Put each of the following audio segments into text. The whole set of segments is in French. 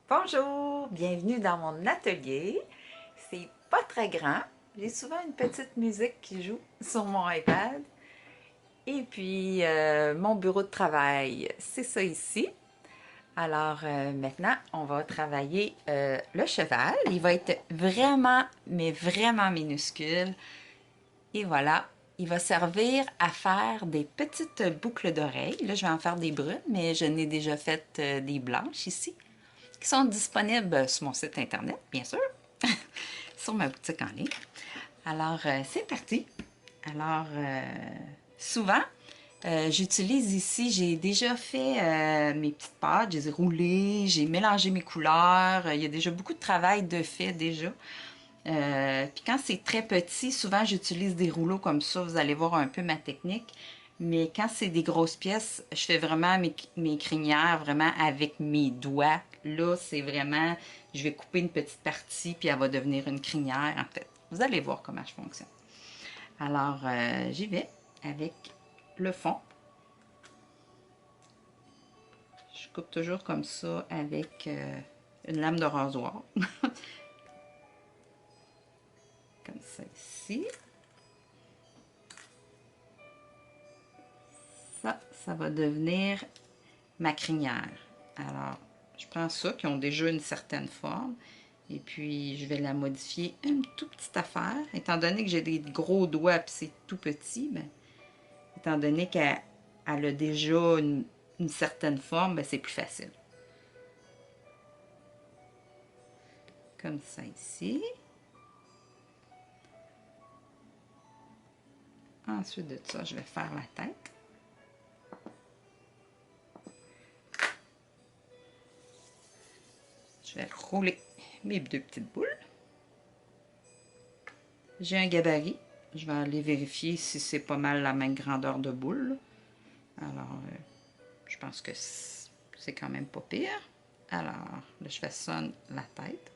Bonjour, bienvenue dans mon atelier. C'est pas très grand. J'ai souvent une petite musique qui joue sur mon iPad. Et puis, mon bureau de travail, c'est ça ici. Alors maintenant, on va travailler le cheval. Il va être vraiment, mais vraiment minuscule. Et voilà, il va servir à faire des petites boucles d'oreilles. Là, je vais en faire des brunes, mais je n'ai déjà fait des blanches ici, qui sont disponibles sur mon site internet, bien sûr, sur ma boutique en ligne. Alors, c'est parti. Alors, souvent, j'utilise ici, j'ai déjà fait mes petites pâtes, je les ai roulées, j'ai mélangé mes couleurs, il y a déjà beaucoup de travail de fait déjà. Puis quand c'est très petit, souvent j'utilise des rouleaux comme ça, vous allez voir un peu ma technique. Mais quand c'est des grosses pièces, je fais vraiment mes crinières vraiment avec mes doigts. Là, c'est vraiment, je vais couper une petite partie puis elle va devenir une crinière en fait. Vous allez voir comment je fonctionne. Alors, j'y vais avec le fond. Je coupe toujours comme ça avec une lame de rasoir. Comme ça ici. Ça va devenir ma crinière. Alors, je prends ça, qui ont déjà une certaine forme, et puis je vais la modifier une toute petite affaire. Étant donné que j'ai des gros doigts et c'est tout petit, ben, étant donné qu'elle a déjà une certaine forme, ben, c'est plus facile. Comme ça ici. Ensuite de ça, je vais faire la tête. Je vais rouler mes deux petites boules. J'ai un gabarit. Je vais aller vérifier si c'est pas mal la même grandeur de boule. Alors, je pense que c'est quand même pas pire. Alors, là, je façonne la tête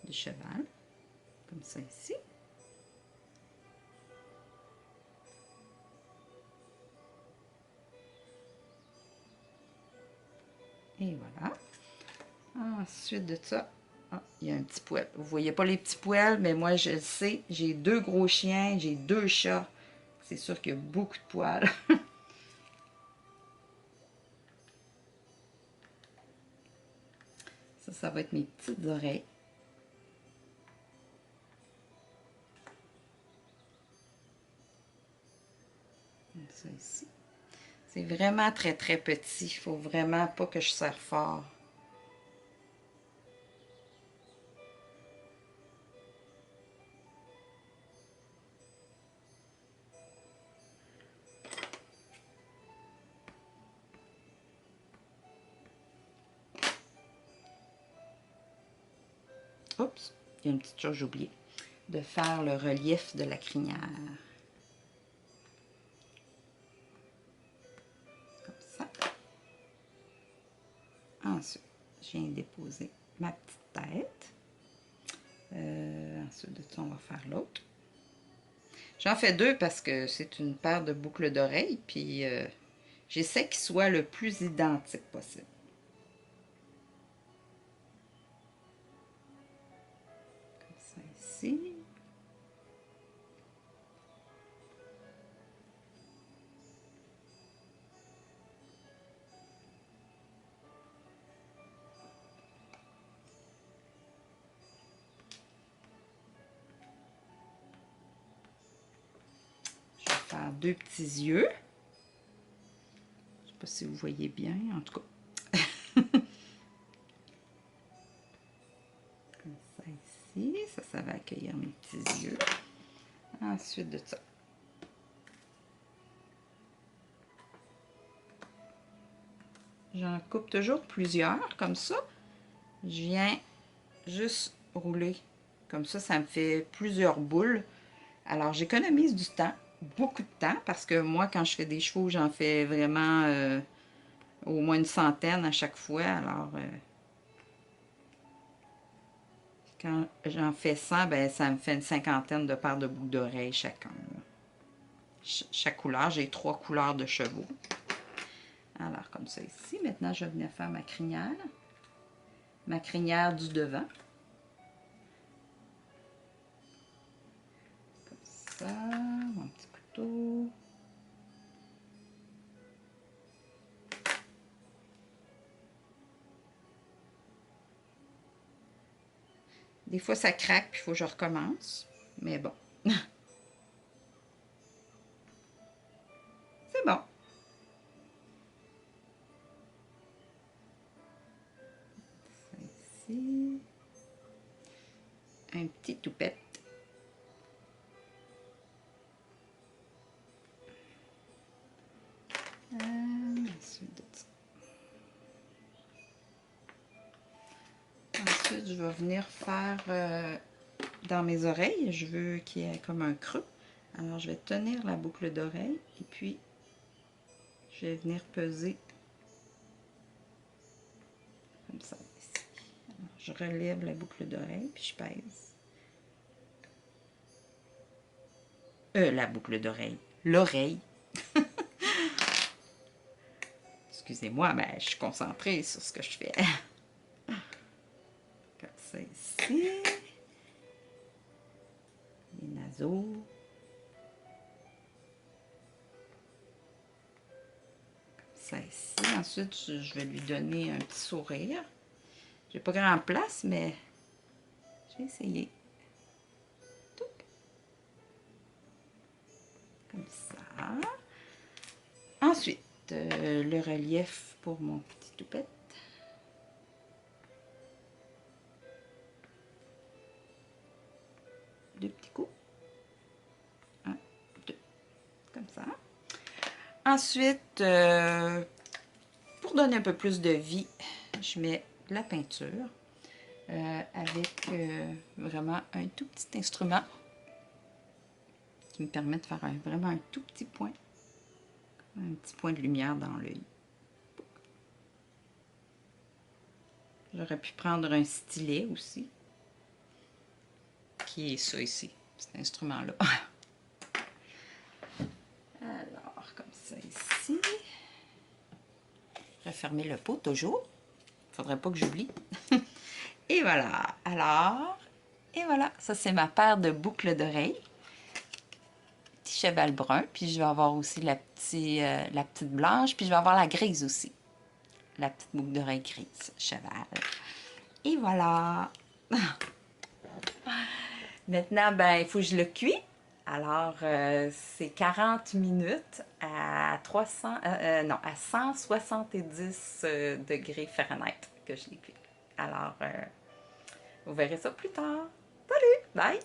du cheval, comme ça ici. Et voilà. Ensuite de ça, il y a un petit poêle. Vous voyez pas les petits poêles, mais moi, je le sais. J'ai deux gros chiens, j'ai deux chats. C'est sûr qu'il y a beaucoup de poils. Ça va être mes petites oreilles. Comme ça ici. C'est vraiment très, très petit. Il faut vraiment pas que je serre fort. Oups, il y a une petite chose, j'ai oublié de faire le relief de la crinière. Comme ça. Ensuite, je viens déposer ma petite tête. Ensuite de ça, on va faire l'autre. J'en fais deux parce que c'est une paire de boucles d'oreilles, puis j'essaie qu'ils soient le plus identiques possible. Comme ça ici. Je vais faire deux petits yeux. Je ne sais pas si vous voyez bien, en tout cas. Comme ça ici. Ça va accueillir mes petits yeux. Ensuite de ça. J'en coupe toujours plusieurs, comme ça. Je viens juste rouler. Comme ça me fait plusieurs boules. Alors, j'économise du temps, beaucoup de temps, parce que moi, quand je fais des chevaux, j'en fais vraiment au moins une centaine à chaque fois. Alors, quand j'en fais 100, ben, ça me fait une cinquantaine de paires de boucles d'oreilles chacun. Chaque couleur, j'ai 3 couleurs de chevaux. Alors, comme ça ici. Maintenant, je vais venir faire ma crinière. ma crinière du devant. Comme ça, mon petit couteau. Des fois, ça craque, puis il faut que je recommence. Mais bon. C'est bon. Ici. Un petit toupette. Ensuite de ça. Ensuite, je vais venir faire dans mes oreilles. Je veux qu'il y ait comme un creux. Alors, je vais tenir la boucle d'oreille et puis je vais venir peser comme ça ici. Alors, je relève la boucle d'oreille puis je pèse. La boucle d'oreille. L'oreille. Excusez-moi, mais je suis concentrée sur ce que je fais. Comme ça ici. Les naseaux. Comme ça ici. Ensuite, je vais lui donner un petit sourire. J'ai pas grand place, mais j'ai essayé. Comme ça. Ensuite, le relief pour mon petit toupette. Deux petits coups. Un, deux. Comme ça. Ensuite, pour donner un peu plus de vie, je mets de la peinture avec vraiment un tout petit instrument qui me permet de faire vraiment un tout petit point. Un petit point de lumière dans l'œil. J'aurais pu prendre un stylet aussi, qui est ça ici, cet instrument-là. Alors, comme ça ici. Refermer le pot toujours. Il ne faudrait pas que j'oublie. Et voilà. Alors, et voilà. Ça, c'est ma paire de boucles d'oreilles. Petit cheval brun. Puis, je vais avoir aussi la petite blanche. Puis, je vais avoir la grise aussi. La petite boucle d'oreille grise. Cheval. Et voilà. Maintenant, ben, il faut que je le cuis. Alors, c'est 40 minutes à 170 degrés Fahrenheit que je l'ai cuit. Alors, vous verrez ça plus tard. Salut! Bye!